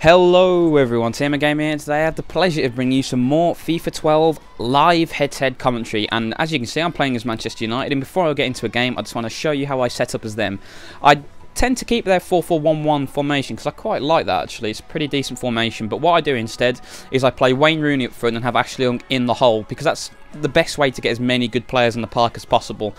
Hello everyone, TMMgamer here, and today I have the pleasure of bringing you some more FIFA 12 live head-to-head commentary. And as you can see, I'm playing as Manchester United, and before I get into a game, I just want to show you how I set up as them. I tend to keep their 4-4-1-1 formation because I quite like that actually. It's a pretty decent formation, but what I do instead is I play Wayne Rooney up front and have Ashley Young in the hole, because that's the best way to get as many good players in the park as possible.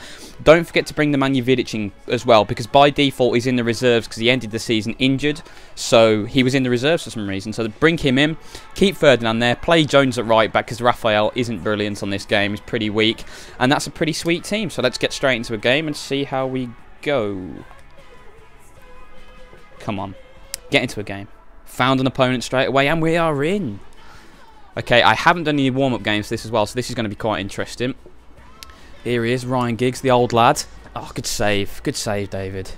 Don't forget to bring the Vidic in as well, because by default he's in the reserves because he ended the season injured, so he was in the reserves for some reason. So bring him in, keep Ferdinand there, play Jones at right back because Raphael isn't brilliant on this game, he's pretty weak, and that's a pretty sweet team. So let's get straight into a game and see how we go. Come on, get into a game. Found an opponent straight away and we are in. Okay, I haven't done any warm-up games for this as well, so this is going to be quite interesting. Here he is, Ryan Giggs, the old lad. Oh, good save, David.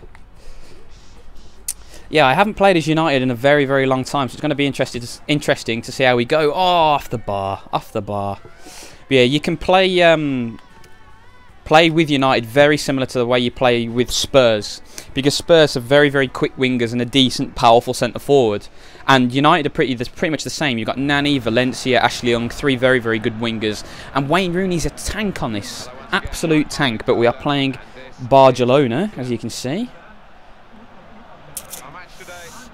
Yeah, I haven't played as United in a very, very long time, so it's going to be interesting to see how we go. Oh, off the bar. But yeah, you can play with United very similar to the way you play with Spurs, because Spurs are very, very quick wingers and a decent, powerful centre forward. And United are pretty much the same. You've got Nani, Valencia, Ashley Young, three very, very good wingers. And Wayne Rooney's a tank on this. Absolute tank. But we are playing Barcelona, as you can see.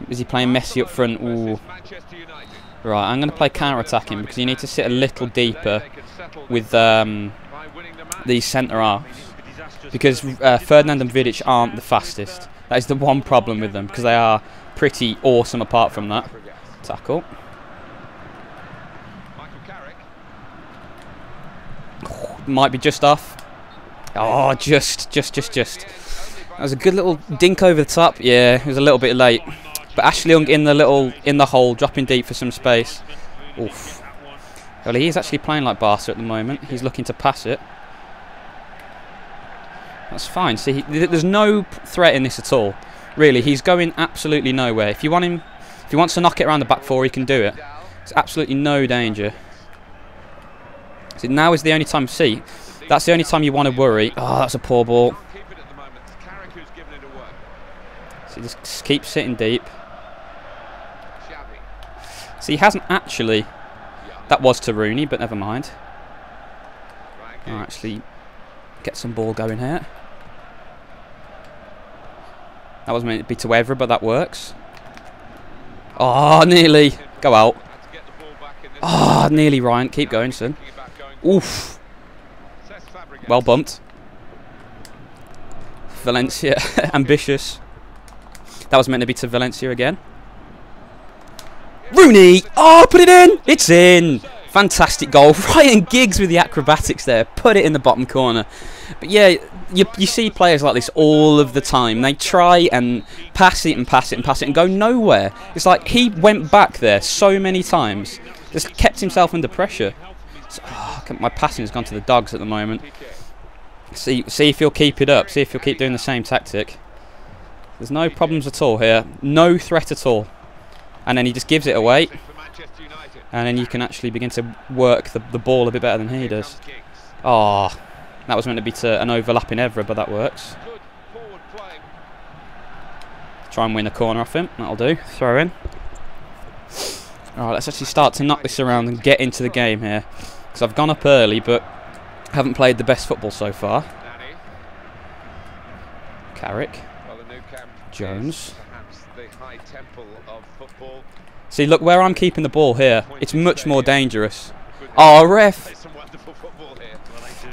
Is he playing Messi up front? Ooh. Right, I'm going to play counter-attacking because you need to sit a little deeper with these centre-halves. Because Ferdinand and Vidic aren't the fastest. That is the one problem with them, because they are pretty awesome apart from that. Tackle. Oh, might be just off. Oh, just. That was a good little dink over the top. Yeah, it was a little bit late. But Ashley Young in the hole, dropping deep for some space. Oof. Well, he is actually playing like Barca at the moment. He's looking to pass it. That's fine. See, there's no threat in this at all. Really, he's going absolutely nowhere. If he wants to knock it around the back four, he can do it. There's absolutely no danger. See, now is the only time. See, that's the only time you want to worry. Oh, that's a poor ball. See, just keep sitting deep. See, he hasn't actually. That was to Rooney, but never mind. I'll actually get some ball going here. That was meant to be to Evra, but that works. Oh, nearly. Go out. Oh, nearly, Ryan. Keep going, son. Oof. Well bumped. Valencia. Ambitious. That was meant to be to Valencia again. Rooney! Oh, put it in! It's in! Fantastic goal. Ryan Giggs with the acrobatics there. Put it in the bottom corner. But yeah, you see players like this all of the time. They try and pass it and pass it and pass it and go nowhere. It's like he went back there so many times. Just kept himself under pressure. So, oh, my passing has gone to the dogs at the moment. See if he'll keep it up. See if he'll keep doing the same tactic. There's no problems at all here. No threat at all. And then he just gives it away. And then you can actually begin to work the ball a bit better than he does. Oh, that was meant to be to an overlapping Evra, but that works. Try and win a corner off him. That'll do. Throw in. Alright, let's actually start to knock this around and get into the game here. Because I've gone up early, but haven't played the best football so far. Carrick. Jones. See, look, where I'm keeping the ball here, it's much more dangerous. Oh, ref!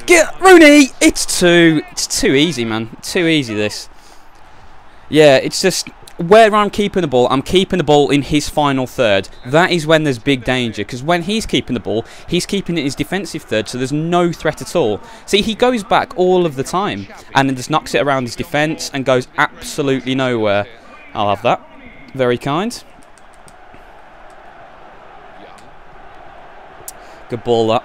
Get Rooney! It's too easy, man. Too easy, this. Yeah, it's just where I'm keeping the ball, I'm keeping the ball in his final third. That is when there's big danger, because when he's keeping the ball, he's keeping it in his defensive third, so there's no threat at all. See, he goes back all of the time, and then just knocks it around his defence and goes absolutely nowhere. I'll have that. Very kind. Good ball, that.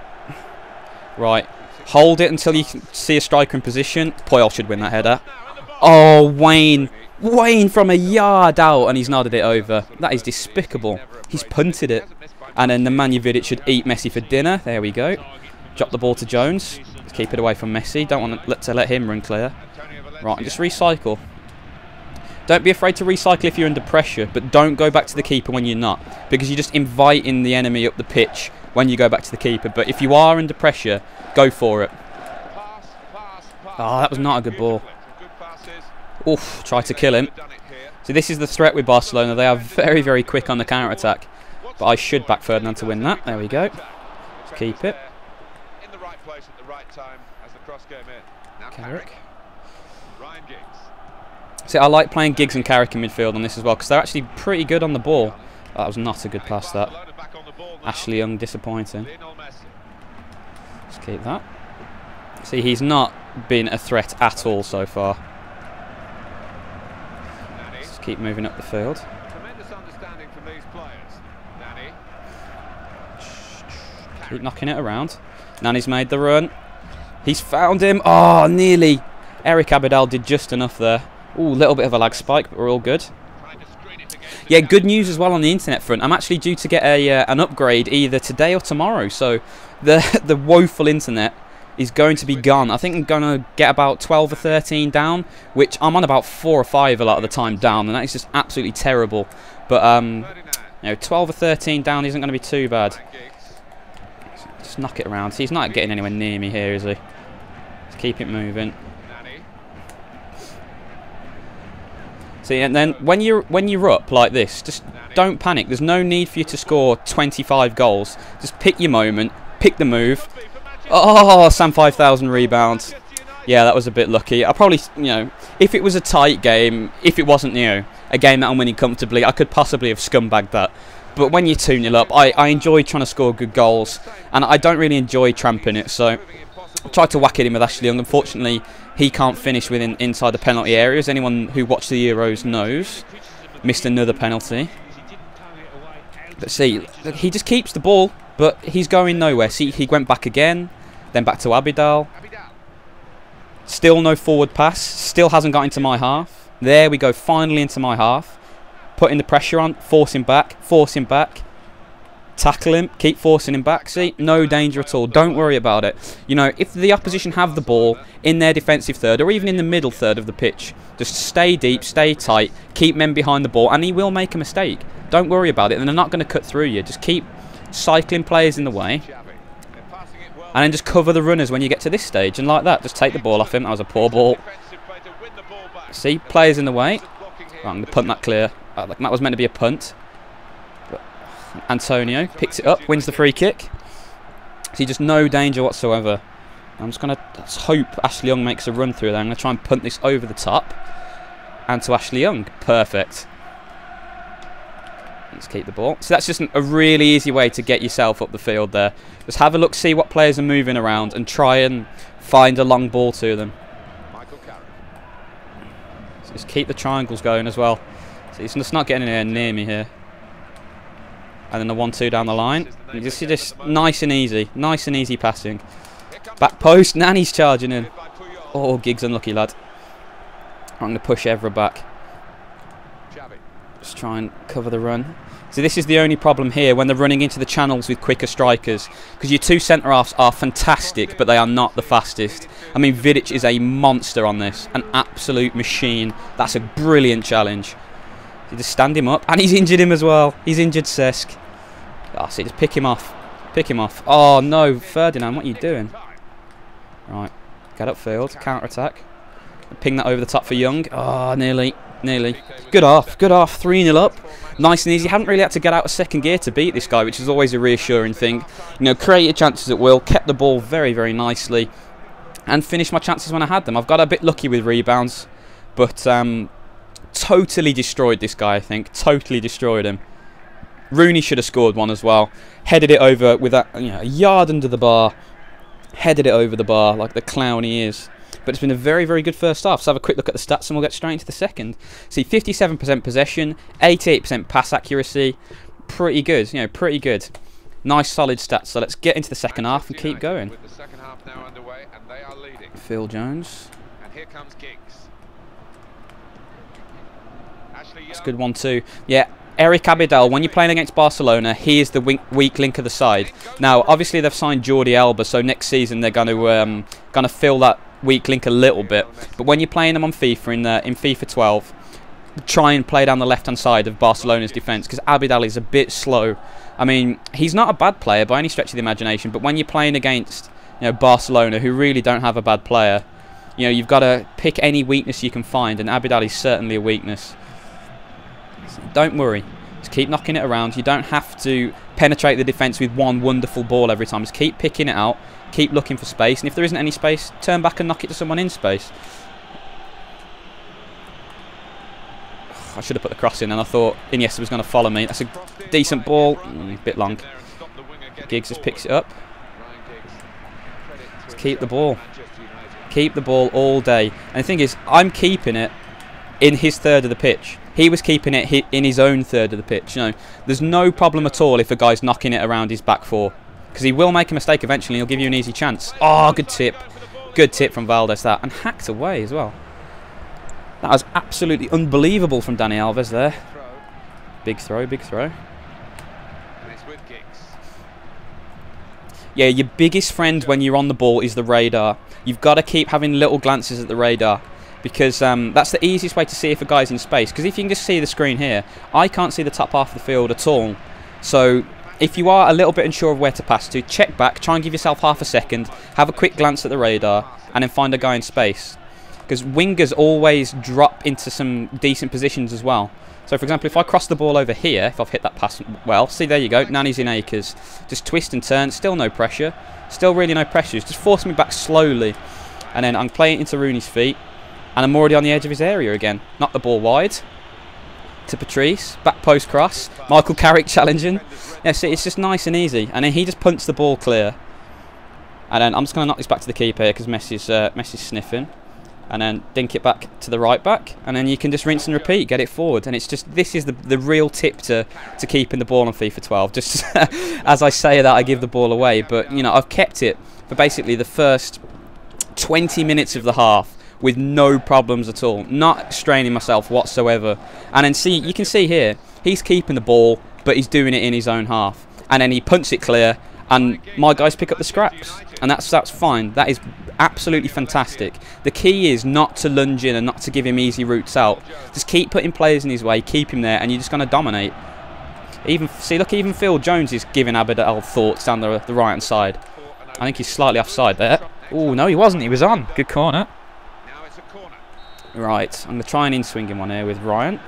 Right. Hold it until you can see a striker in position. Poyal should win that header. Oh, Wayne. Wayne from a yard out, and he's nodded it over. That is despicable. He's punted it. And then the Vidic should eat Messi for dinner. There we go. Drop the ball to Jones. Let's keep it away from Messi. Don't want to let him run clear. Right, and just recycle. Don't be afraid to recycle if you're under pressure, but don't go back to the keeper when you're not, because you're just inviting the enemy up the pitch when you go back to the keeper. But if you are under pressure, go for it. Oh, that was not a good ball. Oof, try to kill him. So this is the threat with Barcelona. They are very, very quick on the counter-attack. But I should back Ferdinand to win that. There we go. Let's keep it. Carrick. See, I like playing Giggs and Carrick in midfield on this as well, because they're actually pretty good on the ball. Oh, that was not a good pass, that. Ashley Young, disappointing. Let's keep that. See, he's not been a threat at all so far. Let's keep moving up the field. Keep knocking it around. Nani's made the run. He's found him. Oh, nearly. Eric Abidal did just enough there. Ooh, a little bit of a lag spike, but we're all good. Yeah, good news as well on the internet front. I'm actually due to get an upgrade either today or tomorrow. So the woeful internet is going to be gone. I think I'm going to get about 12 or 13 down, which I'm on about 4 or 5 a lot of the time down, and that is just absolutely terrible. But, you know, 12 or 13 down isn't going to be too bad. Just knock it around. See, he's not getting anywhere near me here, is he? Let's keep it moving. See, and then when you're up like this, just don't panic. There's no need for you to score 25 goals. Just pick your moment, pick the move. Oh, Sam 5000 rebounds. Yeah, that was a bit lucky. I probably, you know, if it was a tight game, if it wasn't, you know, a game that I'm winning comfortably, I could possibly have scumbagged that. But when you're 2-0 up, I enjoy trying to score good goals, and I don't really enjoy tramping it. So I tried to whack it in with Ashley Young. Unfortunately, he can't finish inside the penalty areas. Anyone who watched the Euros knows. Missed another penalty. But see, he just keeps the ball, but he's going nowhere. See, he went back again, then back to Abidal. Still no forward pass. Still hasn't got into my half. There we go, finally into my half. Putting the pressure on, force him back, tackle him, keep forcing him back. See, no danger at all. Don't worry about it. You know, if the opposition have the ball in their defensive third or even in the middle third of the pitch, just stay deep, stay tight, keep men behind the ball, and he will make a mistake. Don't worry about it, and they're not going to cut through you. Just keep cycling players in the way, and then just cover the runners when you get to this stage, and like that, just take the ball off him. That was a poor ball. See, players in the way. Right, I'm going to punt that clear. That was meant to be a punt. But Antonio picks it up, wins the free kick. See, just no danger whatsoever. I'm just going to hope Ashley Young makes a run through there. I'm going to try and punt this over the top. And to Ashley Young. Perfect. Let's keep the ball. So that's just a really easy way to get yourself up the field there. Just have a look, see what players are moving around, and try and find a long ball to them. So just keep the triangles going as well. So he's just not getting anywhere near me here. And then the 1-2 down the line. You just see this nice and easy passing. Back post, Nani's charging in. Oh, Giggs unlucky lad. I'm going to push Evra back. Just try and cover the run. So this is the only problem here when they're running into the channels with quicker strikers, because your two centre-halves are fantastic, but they are not the fastest. I mean, Vidic is a monster on this, an absolute machine. That's a brilliant challenge. You just stand him up, and he's injured him as well. He's injured Cesc. Oh, see, just pick him off. Pick him off. Oh, no, Ferdinand, what are you doing? Right, get upfield, counter-attack. Ping that over the top for Young. Oh, nearly. Good off, 3-0 up. Nice and easy. Haven't really had to get out of second gear to beat this guy, which is always a reassuring thing. You know, created chances at will, kept the ball very, very nicely, and finished my chances when I had them. I've got a bit lucky with rebounds, but totally destroyed this guy, I think. Totally destroyed him. Rooney should have scored one as well. Headed it over with that, you know, a yard under the bar. Headed it over the bar like the clown he is. But it's been a very, very good first half. So have a quick look at the stats and we'll get straight into the second. See, 57% possession, 88% pass accuracy. Pretty good, you know, pretty good. Nice, solid stats. So let's get into the second half and keep going. Phil Jones. And here comes Giggs. It's a good one too. Yeah, Eric Abidal, when you're playing against Barcelona, he is the weak link of the side. Now, obviously they've signed Jordi Alba, so next season they're going to fill that weak link a little bit. But when you're playing them on FIFA in FIFA 12, try and play down the left-hand side of Barcelona's defence, because Abidal is a bit slow. I mean, he's not a bad player by any stretch of the imagination, but when you're playing against, you know, Barcelona, who really don't have a bad player, you know, you've got to pick any weakness you can find, and Abidal is certainly a weakness. So don't worry. Just keep knocking it around. You don't have to penetrate the defence with one wonderful ball every time. Just keep picking it out. Keep looking for space, and if there isn't any space, turn back and knock it to someone in space. I should have put the cross in, and I thought Iniesta was going to follow me. That's a decent ball. A bit long. Giggs just picks it up. Just keep the ball. Keep the ball all day. And the thing is, I'm keeping it in his third of the pitch. He was keeping it in his own third of the pitch. You know, there's no problem at all if a guy's knocking it around his back four, because he will make a mistake eventually. He'll give you an easy chance. Oh, good tip. Good tip from Valdez, that. And hacked away as well. That was absolutely unbelievable from Dani Alves there. Big throw, big throw. Yeah, your biggest friend when you're on the ball is the radar. You've got to keep having little glances at the radar, because that's the easiest way to see if a guy's in space. Because if you can just see the screen here, I can't see the top half of the field at all. So if you are a little bit unsure of where to pass to, check back, try and give yourself half a second, have a quick glance at the radar, and then find a guy in space. Because wingers always drop into some decent positions as well. So, for example, if I cross the ball over here, if I've hit that pass well, see, there you go, Nani's in acres. Just twist and turn, still no pressure. Still really no pressure. Just force me back slowly. And then I'm playing it into Rooney's feet. And I'm already on the edge of his area again. Knock the ball wide. To Patrice. Back post cross. Michael Carrick challenging. Yeah, see, it's just nice and easy. And then he just punts the ball clear. And then I'm just going to knock this back to the keeper here, because Messi's sniffing. And then dink it back to the right back, and then you can just rinse and repeat, get it forward. And it's just, this is the real tip to keeping the ball on FIFA 12. Just as I say that, I give the ball away, but you know, I've kept it for basically the first 20 minutes of the half with no problems at all, not straining myself whatsoever. And then see, you can see here, he's keeping the ball, but he's doing it in his own half, and then he punts it clear, and my guys pick up the scraps, and that's fine. That is absolutely fantastic. The key is not to lunge in and not to give him easy routes out. Just keep putting players in his way, keep him there, and you're just going to dominate. Even see, look, even Phil Jones is giving Abidal thoughts down the right hand side. I think he's slightly offside there. Oh no, he wasn't. He was on. Good corner. Right, I'm going to try and in-swing him one here with Ryan.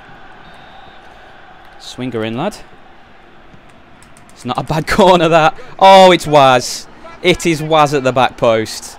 Swinger in, lad. It's not a bad corner, that. Oh, it's Waz. It is Waz at the back post.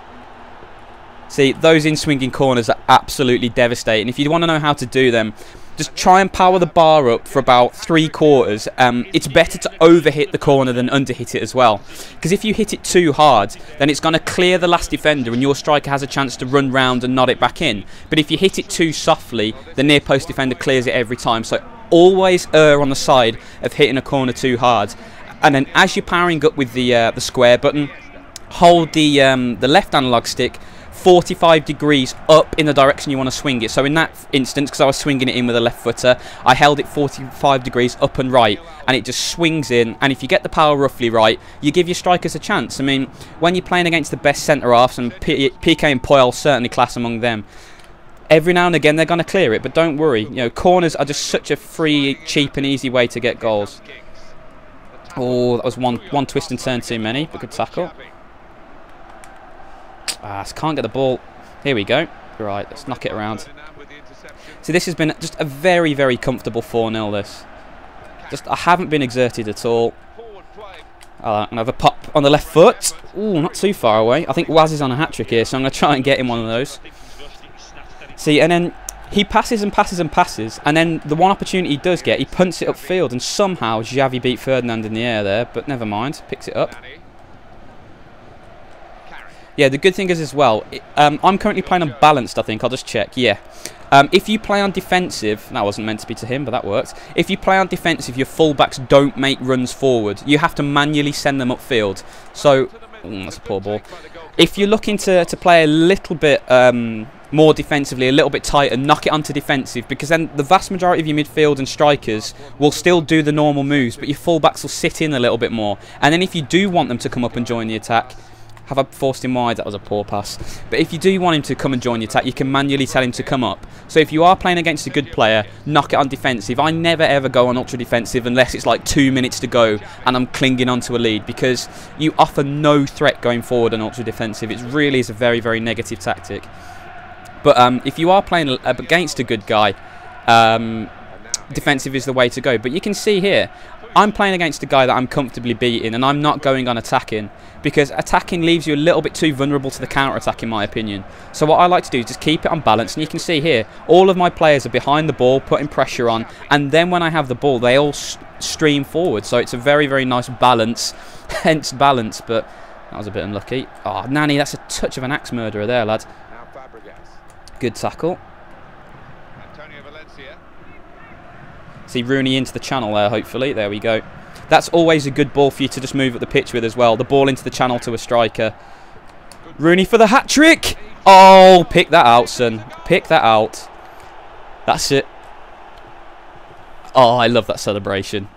See, those in-swinging corners are absolutely devastating. If you want to know how to do them, just try and power the bar up for about 3/4. It's better to overhit the corner than underhit it as well. Because if you hit it too hard, then it's going to clear the last defender and your striker has a chance to run round and nod it back in. But if you hit it too softly, the near post defender clears it every time. So always err on the side of hitting a corner too hard. And then as you're powering up with the square button, hold the left analog stick 45 degrees up in the direction you want to swing it. So in that instance, because I was swinging it in with a left footer, I held it 45 degrees up and right, and it just swings in. And if you get the power roughly right, you give your strikers a chance. I mean, when you're playing against the best centre-halves, and PK and Poyal certainly class among them, every now and again they're going to clear it, but don't worry. You know, corners are just such a free, cheap and easy way to get goals. Oh, that was one twist and turn too many, but good tackle. Can't get the ball. Here we go. Right, let's knock it around. So this has been just a very, very comfortable 4-0 this. I haven't been exerted at all. I'm going to have a pop on the left foot. Ooh, not too far away. I think Waz is on a hat-trick here, so I'm going to try and get him one of those. See, and then he passes and passes and passes, and then the one opportunity he does get, he punts it upfield, and somehow Xavi beat Ferdinand in the air there, but never mind, picks it up. Yeah, the good thing is as well, I'm currently playing on balanced, I think. I'll just check. Yeah. If you play on defensive, that wasn't meant to be to him, but that worked. If you play on defensive, your fullbacks don't make runs forward. You have to manually send them upfield. So, that's a poor ball. If you're looking to play a little bit more defensively, a little bit tighter, knock it onto defensive, because then the vast majority of your midfield and strikers will still do the normal moves, but your fullbacks will sit in a little bit more. And then if you do want them to come up and join the attack, Have I forced him wide? That was a poor pass. But if you do want him to come and join the attack, you can manually tell him to come up. So if you are playing against a good player, knock it on defensive. I never ever go on ultra defensive unless it's like 2 minutes to go and I'm clinging onto a lead, because you offer no threat going forward on ultra defensive. It really is a very, very negative tactic. But if you are playing against a good guy, defensive is the way to go. But you can see here, I'm playing against a guy that I'm comfortably beating, and I'm not going on attacking, because attacking leaves you a little bit too vulnerable to the counter-attack, in my opinion. So what I like to do is just keep it on balance, and you can see here, all of my players are behind the ball, putting pressure on, and then when I have the ball, they all stream forward. So it's a very, very nice balance, hence balance, but that was a bit unlucky. Oh, Nani, that's a touch of an axe murderer there, lad. Good tackle. See Rooney into the channel there, hopefully. There we go. That's always a good ball for you to just move up the pitch with as well. The ball into the channel to a striker. Rooney for the hat-trick! Oh, pick that out, son. Pick that out. That's it. Oh, I love that celebration.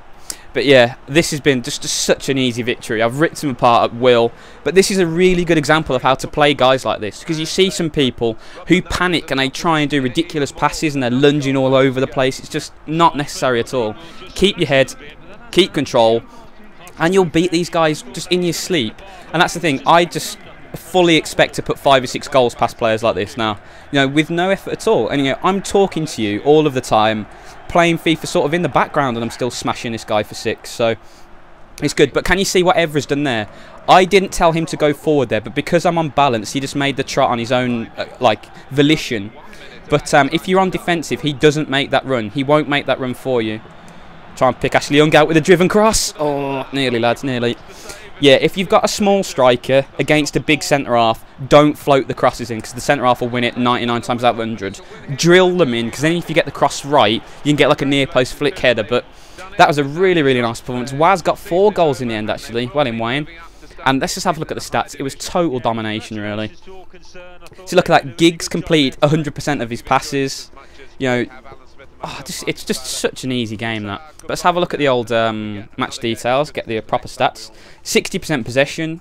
But yeah, this has been just such an easy victory. I've ripped them apart at will. But this is a really good example of how to play guys like this. Because you see some people who panic and they try and do ridiculous passes and they're lunging all over the place. It's just not necessary at all. Keep your head, keep control, and you'll beat these guys just in your sleep. And that's the thing. I just fully expect to put 5 or 6 goals past players like this now. You know, with no effort at all. And you know, I'm talking to you all of the time, playing FIFA sort of in the background, and I'm still smashing this guy for 6, so it's good. But can you see what Evra's done there? I didn't tell him to go forward there, but because I'm on balance, he just made the trot on his own like volition. But if you're on defensive, he doesn't make that run. He won't make that run for you. Try and pick Ashley Young out with a driven cross. Oh, nearly, lads, nearly. Yeah, if you've got a small striker against a big centre-half, don't float the crosses in, because the centre-half will win it 99 times out of 100. Drill them in, because then if you get the cross right, you can get like a near-post flick header. But that was a really, really nice performance. Waz got 4 goals in the end, actually. Well in Wayne. And let's just have a look at the stats. It was total domination, really. So look at that. Giggs completed 100% of his passes. You know, it's just such an easy game, that. But let's have a look at the old match details, get the proper stats. 60% possession.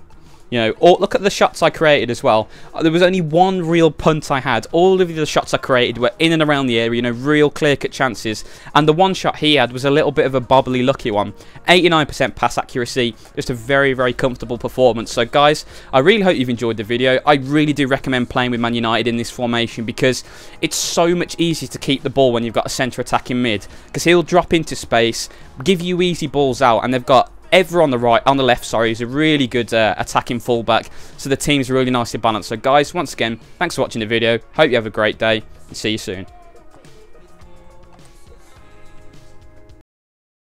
You know, look at the shots I created as well. There was only 1 real punt I had. All of the shots I created were in and around the area, you know, real clear-cut chances. And the one shot he had was a little bit of a bobbly lucky one. 89% pass accuracy. Just a very, very comfortable performance. So, guys, I really hope you've enjoyed the video. I really do recommend playing with Man United in this formation, because it's so much easier to keep the ball when you've got a centre attacking mid. Because he'll drop into space, give you easy balls out, and they've got Evra on the left, sorry, is a really good attacking fullback. So the team's really nicely balanced. So guys, once again, thanks for watching the video. Hope you have a great day, and see you soon.